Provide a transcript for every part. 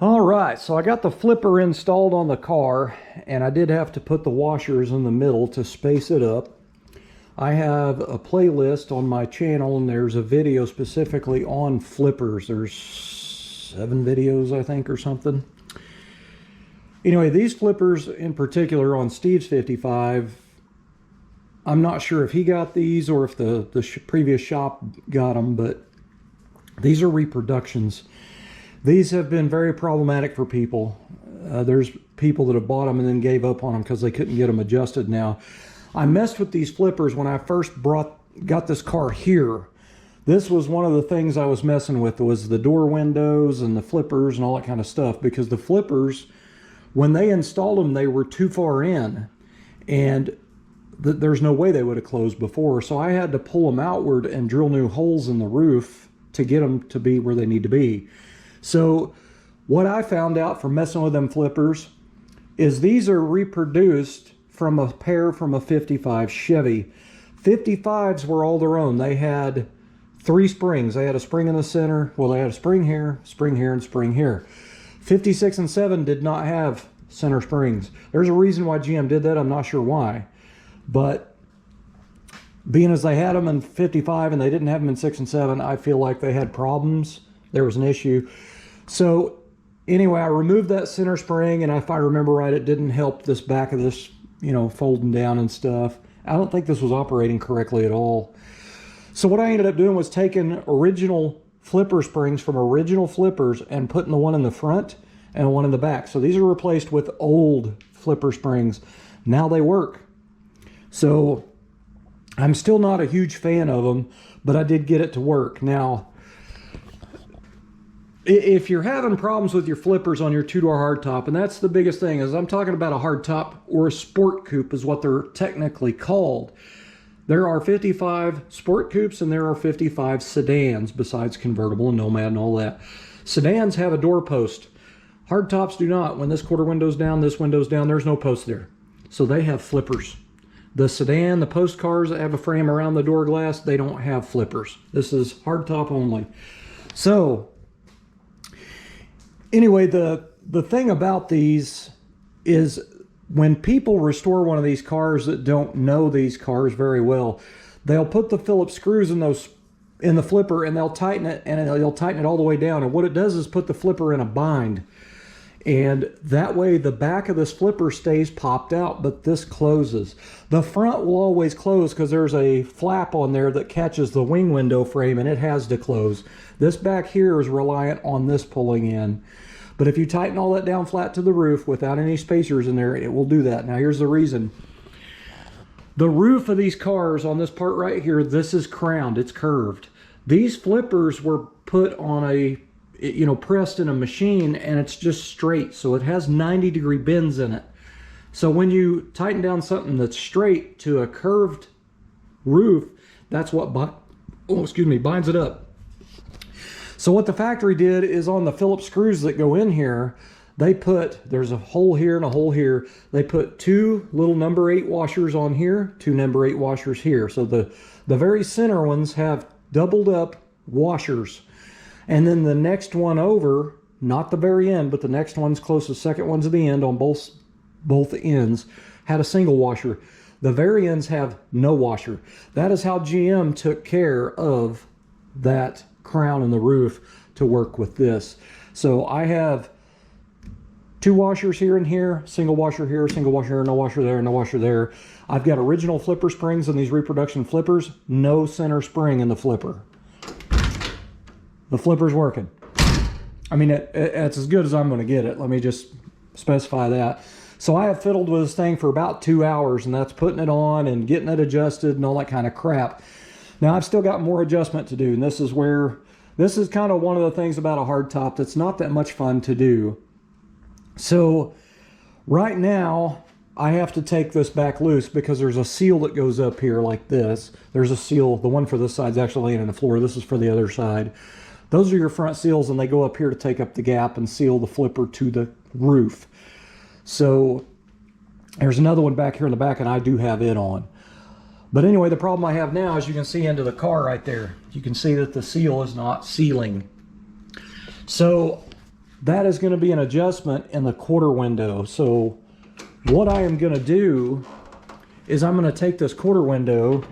All right, so I got the flipper installed on the car, and I did have to put the washers in the middle to space it up. I have a playlist on my channel, and there's a video specifically on flippers. There's 7 videos, I think, or something. Anyway, these flippers in particular on Steve's 55, I'm not sure if he got these or if the previous shop got them, but these are reproductions. These have been very problematic for people. There's people that have bought them and then gave up on them because they couldn't get them adjusted. Now, I messed with these flippers when I first got this car here. This was one of the things I was messing with, was the door windows and the flippers and all that kind of stuff, because the flippers, when they installed them, they were too far in, and there's no way they would have closed before. So I had to pull them outward and drill new holes in the roof to get them to be where they need to be. So what I found out from messing with them flippers is these are reproduced from a pair from a 55 Chevy. 55s were all their own. They had 3 springs. They had a spring in the center. Well, they had a spring here, and spring here. 56 and 7 did not have center springs. There's a reason why GM did that. I'm not sure why. But being as they had them in 55 and they didn't have them in 6 and 7, I feel like they had problems. There was an issue. So anyway, I removed that center spring, and if I remember right, it didn't help this back of this, you know, folding down and stuff. I don't think this was operating correctly at all. So what I ended up doing was taking original flipper springs from original flippers and putting the one in the front and one in the back. So these are replaced with old flipper springs. Now they work. So I'm still not a huge fan of them, but I did get it to work. Now, if you're having problems with your flippers on your 2-door hardtop, and that's the biggest thing, is I'm talking about a hardtop, or a sport coupe is what they're technically called. There are 55 sport coupes and there are 55 sedans, besides convertible and Nomad and all that. Sedans have a door post. Hardtops do not. When this quarter window's down, this window's down, there's no post there. So they have flippers. The sedan, the post cars that have a frame around the door glass, they don't have flippers. This is hardtop only. So anyway, the thing about these is, when people restore one of these cars that don't know these cars very well, they'll put the Phillips screws in the flipper, and they'll tighten it, and they'll tighten it all the way down. And what it does is put the flipper in a bind. And that way the back of this flipper stays popped out, but this closes. The front will always close because there's a flap on there that catches the wing window frame, and it has to close. This back here is reliant on this pulling in. But if you tighten all that down flat to the roof without any spacers in there, it will do that. Now here's the reason. The roof of these cars on this part right here, this is crowned, it's curved. These flippers were put on a, you know, pressed in a machine, and it's just straight. So it has 90-degree bends in it. So when you tighten down something that's straight to a curved roof, that's what binds it up. So what the factory did is, on the Phillips screws that go in here, they put, there's a hole here and a hole here. They put 2 little number 8 washers on here, 2 number 8 washers here. So the very center ones have doubled up washers. And then the next one over, not the very end, but the next one's closest, second one's at the end on both ends, had a single washer. The very ends have no washer. That is how GM took care of that crown in the roof to work with this. So I have 2 washers here and here, single washer here, single washer here, no washer there, no washer there. I've got original flipper springs in these reproduction flippers, no center spring in the flipper. The flipper's working. I mean, it's as good as I'm going to get it. Let me just specify that. So I have fiddled with this thing for about 2 hours, and that's putting it on and getting it adjusted and all that kind of crap. Now I've still got more adjustment to do, and this is kind of one of the things about a hardtop that's not that much fun to do. So right now I have to take this back loose because there's a seal that goes up here like this. There's a seal, the one for this side's actually laying on the floor. This is for the other side. Those are your front seals, and they go up here to take up the gap and seal the flipper to the roof. So there's another one back here in the back, and I do have it on. But anyway, the problem I have now is you can see into the car right there. You can see that the seal is not sealing. So that is going to be an adjustment in the quarter window. So what I am going to do is I'm going to take this quarter window,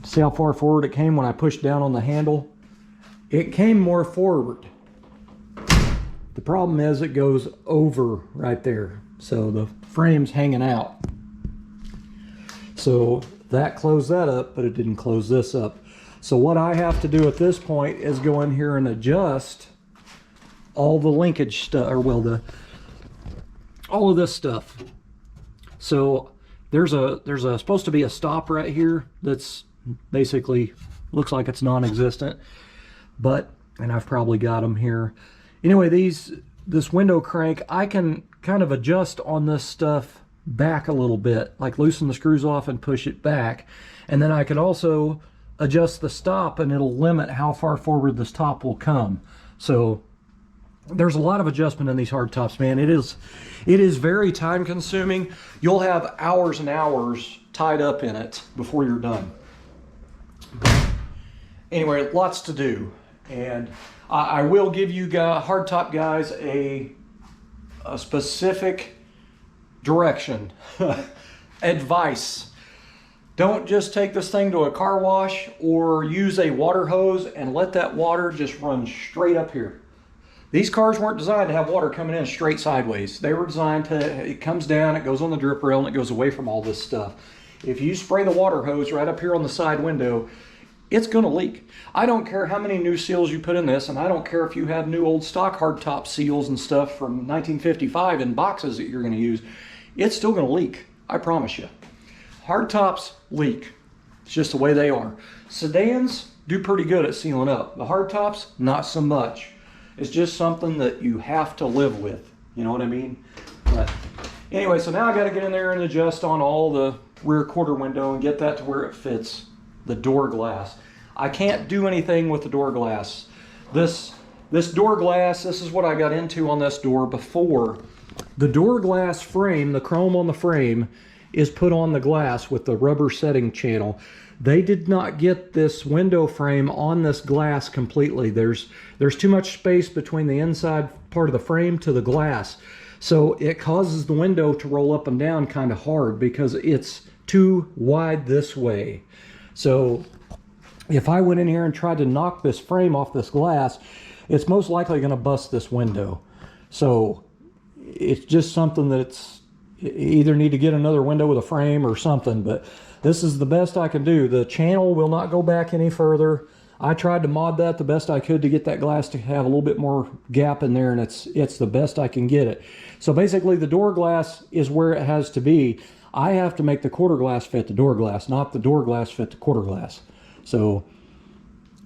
see how far forward it came when I pushed down on the handle. It came more forward. The problem is it goes over right there, so the frame's hanging out. So that closed that up, but it didn't close this up. So what I have to do at this point is go in here and adjust all the linkage stuff, or well, all of this stuff. So there's supposed to be a stop right here that's basically looks like it's non-existent, but, and I've probably got them here. Anyway, this window crank, I can kind of adjust on this stuff back a little bit, like loosen the screws off and push it back. And then I could also adjust the stop, and it'll limit how far forward this top will come. So there's a lot of adjustment in these hard tops, man. It is very time consuming. You'll have hours and hours tied up in it before you're done. But anyway, lots to do. And I will give you hardtop guys a specific direction, advice. Don't just take this thing to a car wash or use a water hose and let that water just run straight up here. These cars weren't designed to have water coming in straight sideways. They were designed to, it comes down, it goes on the drip rail, and it goes away from all this stuff. If you spray the water hose right up here on the side window, it's going to leak. I don't care how many new seals you put in this, and I don't care if you have new old stock hardtop seals and stuff from 1955 in boxes that you're going to use. It's still going to leak, I promise you. Hardtops leak. It's just the way they are. Sedans do pretty good at sealing up. The hardtops, not so much. It's just something that you have to live with. You know what I mean? But anyway, so now I got to get in there and adjust on all the rear quarter window and get that to where it fits the door glass. I can't do anything with the door glass. This door glass, this is what I got into on this door before. The door glass frame, the chrome on the frame, is put on the glass with the rubber setting channel. They did not get this window frame on this glass completely. There's too much space between the inside part of the frame to the glass. So it causes the window to roll up and down kind of hard because it's too wide this way. So if I went in here and tried to knock this frame off this glass, it's most likely going to bust this window. So it's just something that's either need to get another window with a frame or something, but this is the best I can do. The channel will not go back any further. I tried to mod that the best I could to get that glass to have a little bit more gap in there, and it's the best I can get it. So basically the door glass is where it has to be. I have to make the quarter glass fit the door glass, not the door glass fit the quarter glass. So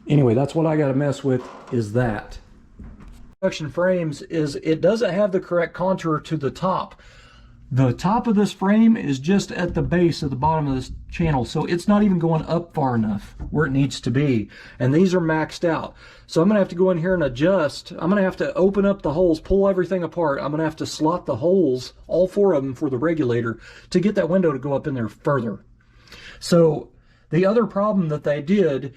anyway, that's what I got to mess with, is that. Production frames is it doesn't have the correct contour to the top. The top of this frame is just at the base of the bottom of this channel, so it's not even going up far enough where it needs to be. And these are maxed out. So I'm going to have to go in here and adjust. I'm going to have to open up the holes, pull everything apart. I'm going to have to slot the holes, all 4 of them, for the regulator to get that window to go up in there further. So the other problem that they did,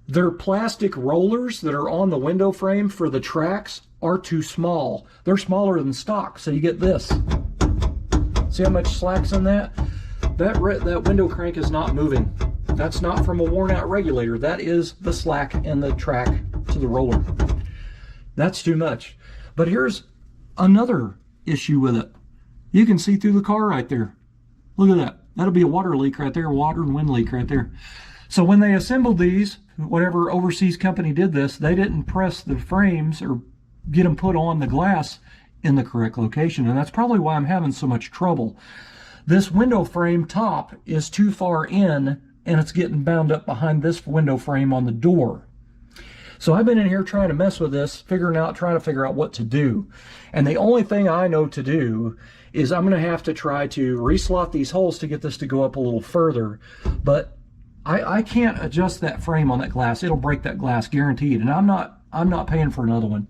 their plastic rollers that are on the window frame for the tracks are too small. They're smaller than stock, so you get this. See how much slack's in that? That window crank is not moving. That's not from a worn out regulator. That is the slack in the track to the roller. That's too much. But here's another issue with it. You can see through the car right there. Look at that. That'll be a water leak right there, water and wind leak right there. So when they assembled these, whatever overseas company did this, they didn't press the frames or get them put on the glass in the correct location, and that's probably why I'm having so much trouble. This window frame top is too far in, and it's getting bound up behind this window frame on the door. So I've been in here trying to mess with this, trying to figure out what to do. And the only thing I know to do is I'm going to have to try to reslot these holes to get this to go up a little further. But I can't adjust that frame on that glass. It'll break that glass, guaranteed. And I'm not paying for another one.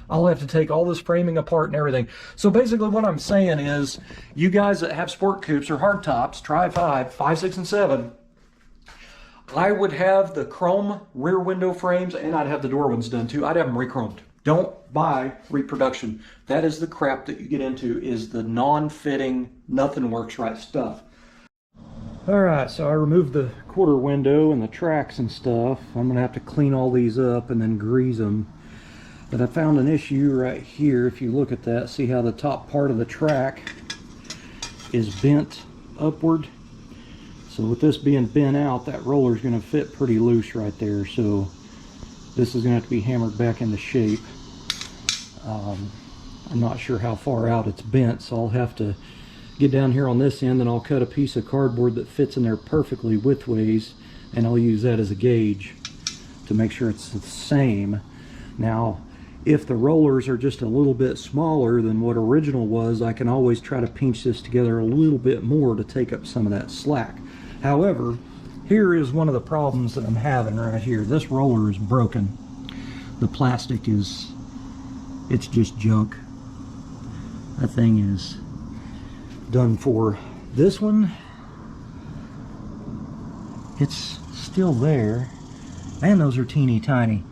I'll have to take all this framing apart and everything. So basically what I'm saying is, you guys that have sport coupes or hardtops, try 5, 6, and 7. I would have the chrome rear window frames, and I'd have the door ones done too. I'd have them re-chromed. Don't buy reproduction. That is the crap that you get into, is the non-fitting, nothing works right stuff. Alright, so I removed the quarter window and the tracks and stuff. I'm going to have to clean all these up and then grease them. But I found an issue right here. If you look at that, see how the top part of the track is bent upward. So with this being bent out, that roller is going to fit pretty loose right there. So this is going to have to be hammered back into shape. I'm not sure how far out it's bent, so I'll have to get down here on this end and I'll cut a piece of cardboard that fits in there perfectly widthways, and I'll use that as a gauge to make sure it's the same. Now, if the rollers are just a little bit smaller than what original was, I can always try to pinch this together a little bit more to take up some of that slack. However, here is one of the problems that I'm having right here. This roller is broken. The plastic is, it's just junk. That thing is done for. This one, it's still there. Man, those are teeny tiny.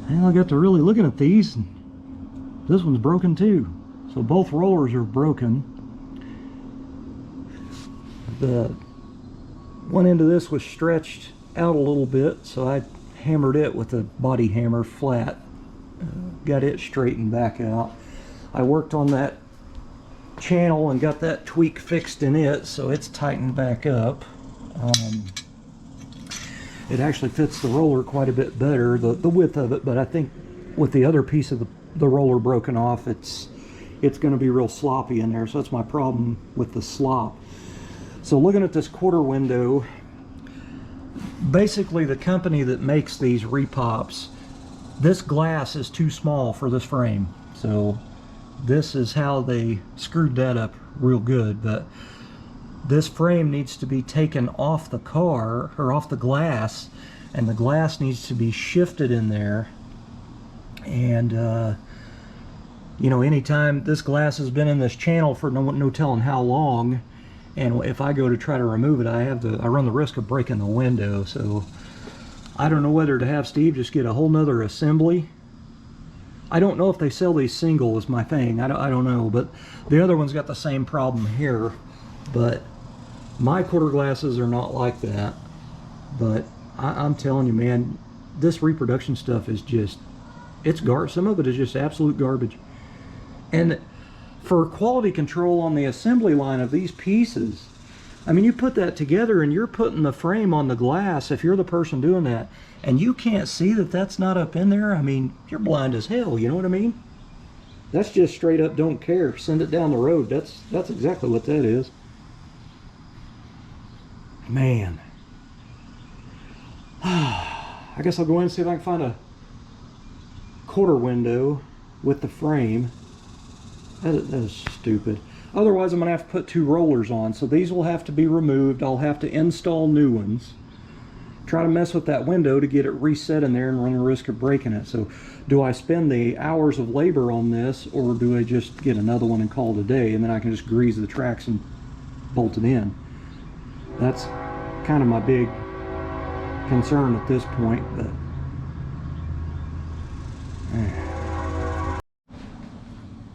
And I got to really looking at these, and this one's broken too. So both rollers are broken. The one end of this was stretched out a little bit, so I hammered it with a body hammer flat. Got it straightened back out. I worked on that channel and got that tweak fixed in it, so it's tightened back up. It actually fits the roller quite a bit better, the width of it, but I think with the other piece of the roller broken off, it's going to be real sloppy in there, so that's my problem with the slop. So looking at this quarter window, basically the company that makes these repops, this glass is too small for this frame. So this is how they screwed that up real good, but this frame needs to be taken off the car, or off the glass, and the glass needs to be shifted in there. And you know, anytime this glass has been in this channel for no telling how long, and if I go to try to remove it, I run the risk of breaking the window. So I don't know whether to have Steve just get a whole nother assembly. I don't know if they sell these single, is my thing. I don't know, but the other one's got the same problem here. But my quarter glasses are not like that. But I'm telling you, man, this reproduction stuff is just, it's garbage. Some of it is just absolute garbage. And for quality control on the assembly line of these pieces, I mean, you put that together and you're putting the frame on the glass, if you're the person doing that, and you can't see that that's not up in there, I mean, you're blind as hell, you know what I mean? That's just straight up don't care, send it down the road. That's exactly what that is. Man. I guess I'll go in and see if I can find a quarter window with the frame. That is stupid. Otherwise, I'm going to have to put two rollers on. So these will have to be removed. I'll have to install new ones. Try to mess with that window to get it reset in there and run the risk of breaking it. So do I spend the hours of labor on this, or do I just get another one and call it a day, and then I can just grease the tracks and bolt it in? That's kind of my big concern at this point. But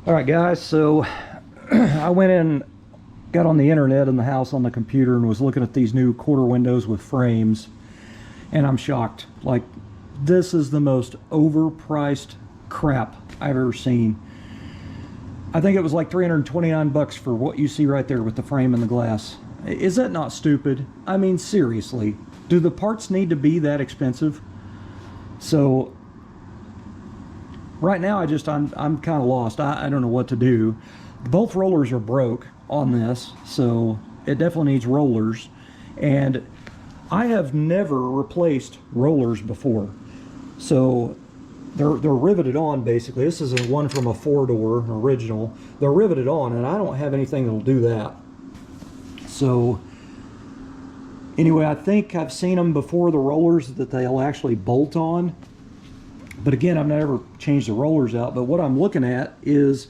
all right, guys, so I went in, got on the internet in the house on the computer, and was looking at these new quarter windows with frames, and I'm shocked. Like, this is the most overpriced crap I've ever seen. I think it was like 329 bucks for what you see right there with the frame and the glass. Is that not stupid? I mean, seriously, do the parts need to be that expensive? So right now, I'm kind of lost. I don't know what to do. Both rollers are broke on this, so it definitely needs rollers. And I have never replaced rollers before, so they're riveted on basically. This is one from a 4-door, an original. They're riveted on, and I don't have anything that'll do that. So anyway, I think I've seen them before, the rollers that they'll actually bolt on. But again, I've never changed the rollers out. But what I'm looking at is,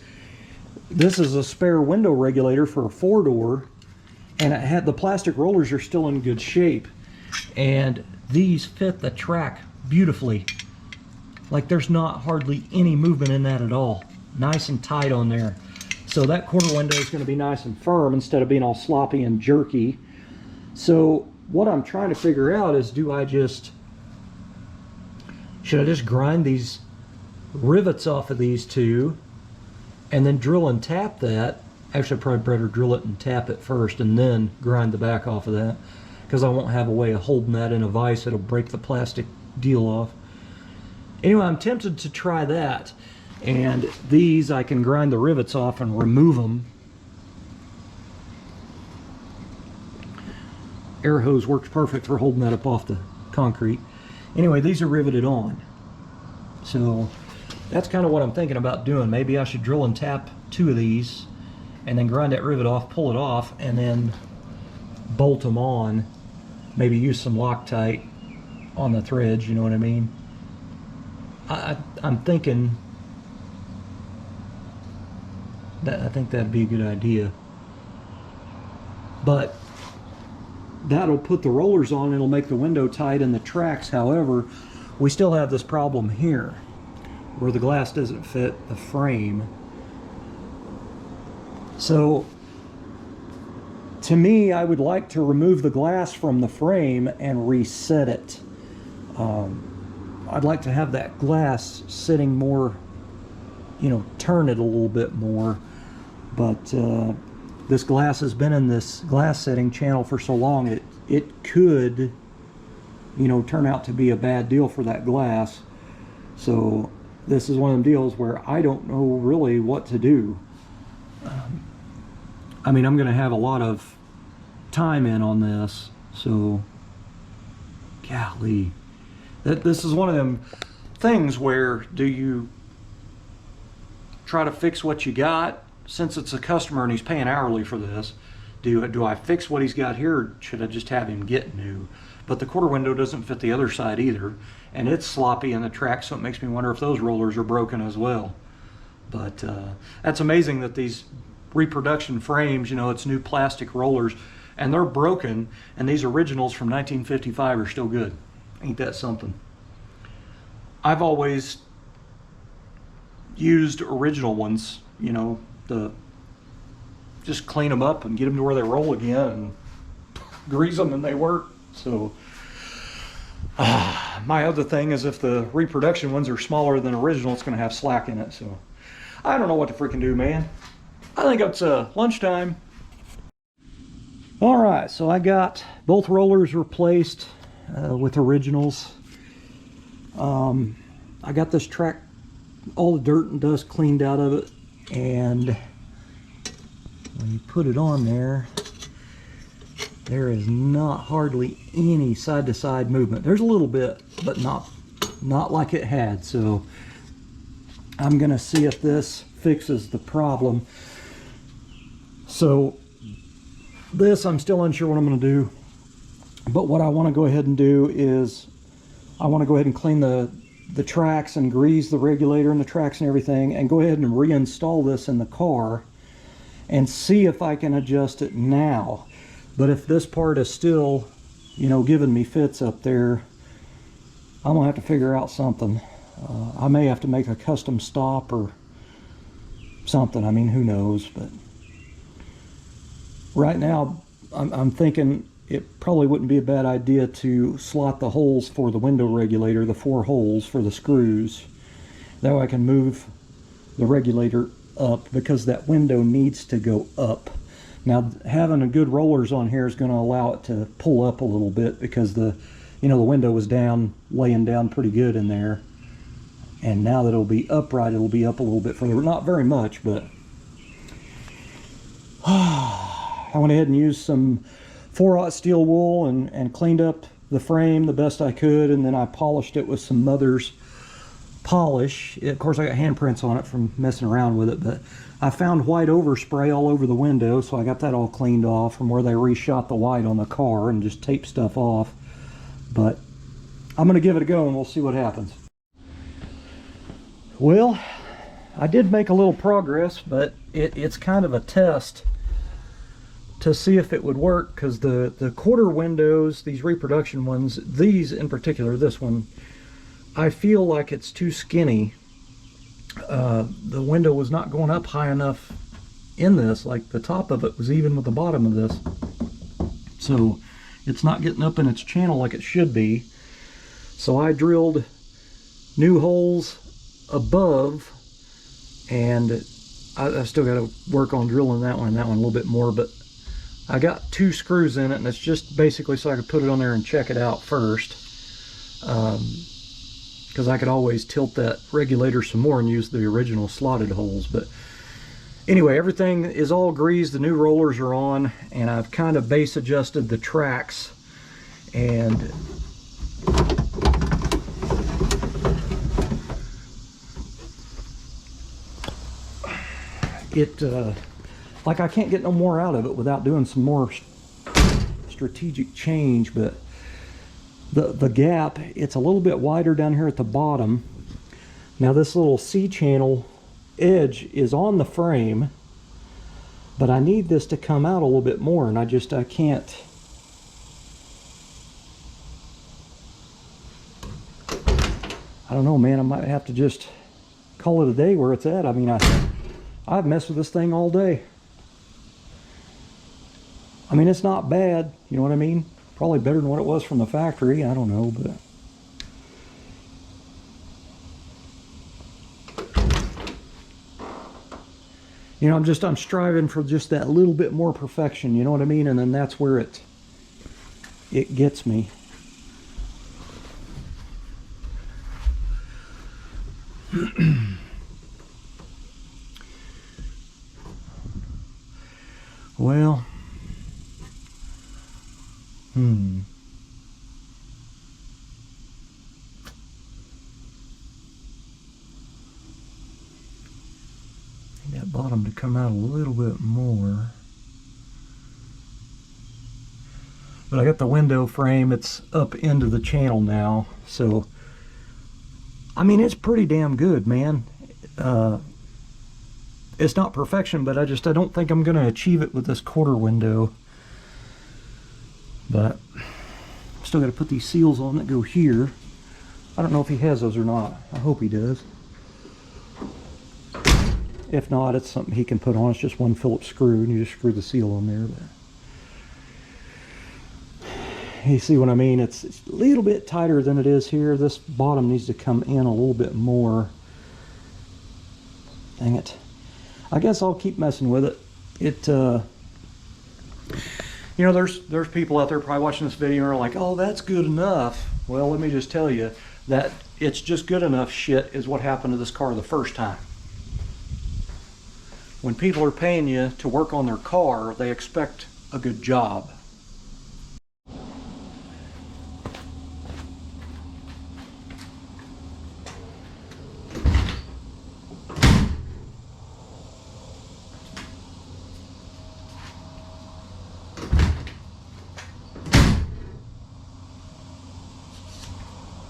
this is a spare window regulator for a 4-door, and it had the plastic rollers are still in good shape, and these fit the track beautifully. Like there's not hardly any movement in that at all. Nice and tight on there. So that quarter window is going to be nice and firm instead of being all sloppy and jerky. So what I'm trying to figure out is, should I just grind these rivets off of these two and then drill and tap that? Actually, probably better drill it and tap it first and then grind the back off of that, because I won't have a way of holding that in a vise. It'll break the plastic deal off. Anyway, I'm tempted to try that. And these, I can grind the rivets off and remove them. Air hose works perfect for holding that up off the concrete. Anyway, these are riveted on. So that's kind of what I'm thinking about doing. Maybe I should drill and tap two of these and then grind that rivet off, pull it off, and then bolt them on. Maybe use some Loctite on the threads, you know what I mean? I'm thinking that I think that'd be a good idea. But that'll put the rollers on, it'll make the window tight in the tracks. However, we still have this problem here where the glass doesn't fit the frame. So to me, I would like to remove the glass from the frame and reset it. I'd like to have that glass sitting more, you know, turn it a little bit more. But this glass has been in this glass setting channel for so long, it could, you know, turn out to be a bad deal for that glass. So this is one of them deals where I don't know really what to do. I mean, I'm going to have a lot of time in on this, so golly, this is one of them things where, do you try to fix what you got, since it's a customer and he's paying hourly for this? Do I fix what he's got here, or should I just have him get new? But the quarter window doesn't fit the other side either, and it's sloppy in the track, so it makes me wonder if those rollers are broken as well. But that's amazing that these reproduction frames, you know, it's new plastic rollers, and they're broken, and these originals from 1955 are still good. Ain't that something? I've always used original ones, you know, just clean them up and get them to where they roll again and grease them and they work. So my other thing is, if the reproduction ones are smaller than original, it's going to have slack in it. So I don't know what to freaking do, man. I think it's lunchtime. All right, so I got both rollers replaced with originals. I got this track, all the dirt and dust cleaned out of it, and when you put it on there, there is not hardly any side-to-side movement. There's a little bit, but not like it had. So I'm gonna see if this fixes the problem. So this, I'm still unsure what I'm gonna do, but what I want to go ahead and do is I want to go ahead and clean the tracks and grease the regulator and the tracks and everything, and go ahead and reinstall this in the car and see if I can adjust it now. But if this part is still, you know, giving me fits up there, I'm gonna have to figure out something. I may have to make a custom stop or something. I mean, who knows? But right now I'm thinking it probably wouldn't be a bad idea to slot the holes for the window regulator, the 4 holes for the screws. That way I can move the regulator up, because that window needs to go up. Now, having a good rollers on here is going to allow it to pull up a little bit, because the window was down, laying down pretty good in there. And now that it'll be upright, it'll be up a little bit further. Not very much, but I went ahead and used some 4/0 steel wool and cleaned up the frame the best I could, and then I polished it with some Mother's polish. Of course, I got handprints on it from messing around with it, but I found white overspray all over the window, so I got that all cleaned off from where they reshot the white on the car and just taped stuff off. But I'm going to give it a go and we'll see what happens. Well, I did make a little progress, but it's kind of a test to see if it would work, because the quarter windows, these reproduction ones, these in particular, this one, I feel like it's too skinny. The window was not going up high enough in this, like the top of it was even with the bottom of this. So it's not getting up in its channel like it should be. So I drilled new holes above, and I've still got to work on drilling that one and that one a little bit more, but I got 2 screws in it, and it's just basically so I could put it on there and check it out first. Because I could always tilt that regulator some more and use the original slotted holes. But anyway, everything is all greased, the new rollers are on, and I've kind of base adjusted the tracks, and it like I can't get no more out of it without doing some more strategic change. But the gap, it's a little bit wider down here at the bottom. Now this little C-channel edge is on the frame, but I need this to come out a little bit more, and I can't. I don't know, man. I might have to just call it a day where it's at. I mean, I've messed with this thing all day. I mean, it's not bad, you know what I mean? Probably better than what it was from the factory, I don't know, but you know, I'm striving for just that little bit more perfection, you know what I mean? And then that's where it gets me. Well, need that bottom to come out a little bit more. But I got the window frame, it's up into the channel now, so I mean, it's pretty damn good, man. It's not perfection, but I don't think I'm gonna achieve it with this quarter window. But still got to put these seals on that go here. I don't know if he has those or not. I hope he does. If not, it's something he can put on. It's just one Phillips screw, and you just screw the seal on there. But you see what I mean? It's a little bit tighter than it is here. This bottom needs to come in a little bit more. Dang it. I guess I'll keep messing with it. You know, there's people out there probably watching this video and are like, oh, that's good enough. Well, let me just tell you that it's just good enough shit is what happened to this car the first time. When people are paying you to work on their car, they expect a good job.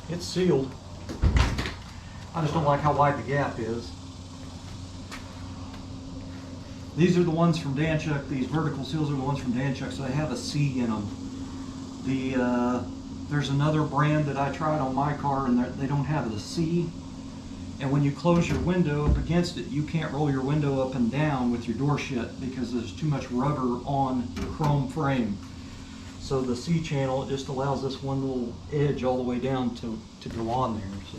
It's sealed. I just don't like how wide the gap is. These are the ones from Danchuk. These vertical seals are the ones from Danchuk, so they have a C in them. There's another brand that I tried on my car, and they don't have the C. And when you close your window up against it, you can't roll your window up and down with your door shut because there's too much rubber on the chrome frame. So the C channel, it just allows this one little edge all the way down to go on there. So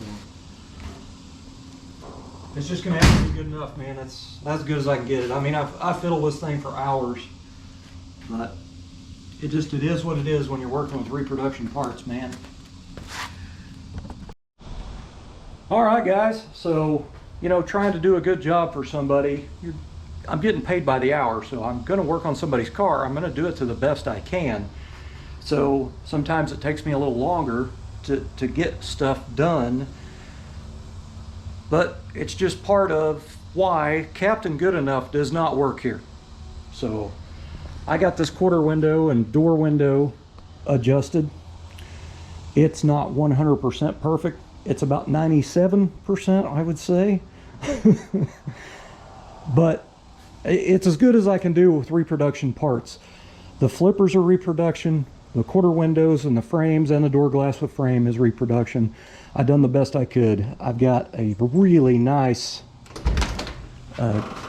it's just gonna have to be good enough, man. That's as good as I can get it. I mean, I fiddle this thing for hours, but it is what it is when you're working with reproduction parts, man. All right, guys. So, you know, trying to do a good job for somebody, I'm getting paid by the hour, so I'm gonna work on somebody's car. I'm gonna do it to the best I can. So sometimes it takes me a little longer to get stuff done, but it's just part of why Captain Good Enough does not work here. So I got this quarter window and door window adjusted. It's not 100% perfect. It's about 97%, I would say. But it's as good as I can do with reproduction parts. The flippers are reproduction. The quarter windows and the frames and the door glass with frame is reproduction. I've done the best I could. I've got a really nice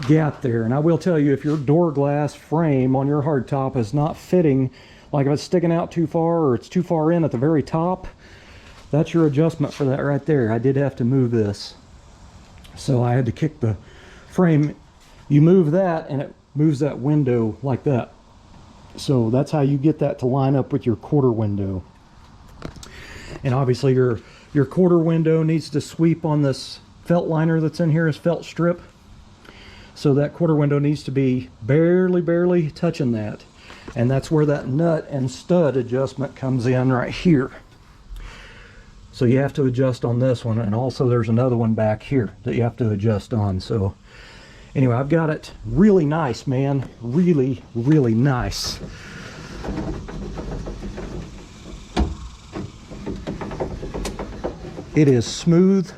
gap there, and I will tell you, if your door glass frame on your hardtop is not fitting, like if it's sticking out too far or it's too far in at the very top, that's your adjustment for that right there. I did have to move this, so I had to kick the frame. You move that and it moves that window like that, so that's how you get that to line up with your quarter window. And obviously your quarter window needs to sweep on this felt liner that's in here, is felt strip. So that quarter window needs to be barely touching that. And that's where that nut and stud adjustment comes in right here. So you have to adjust on this one, and also there's another one back here that you have to adjust on. So anyway, I've got it really nice, man. Really nice. It is smooth.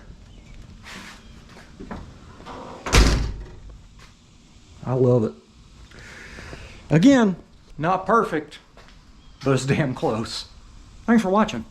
I love it. Again, not perfect, but it's damn close. Thanks for watching.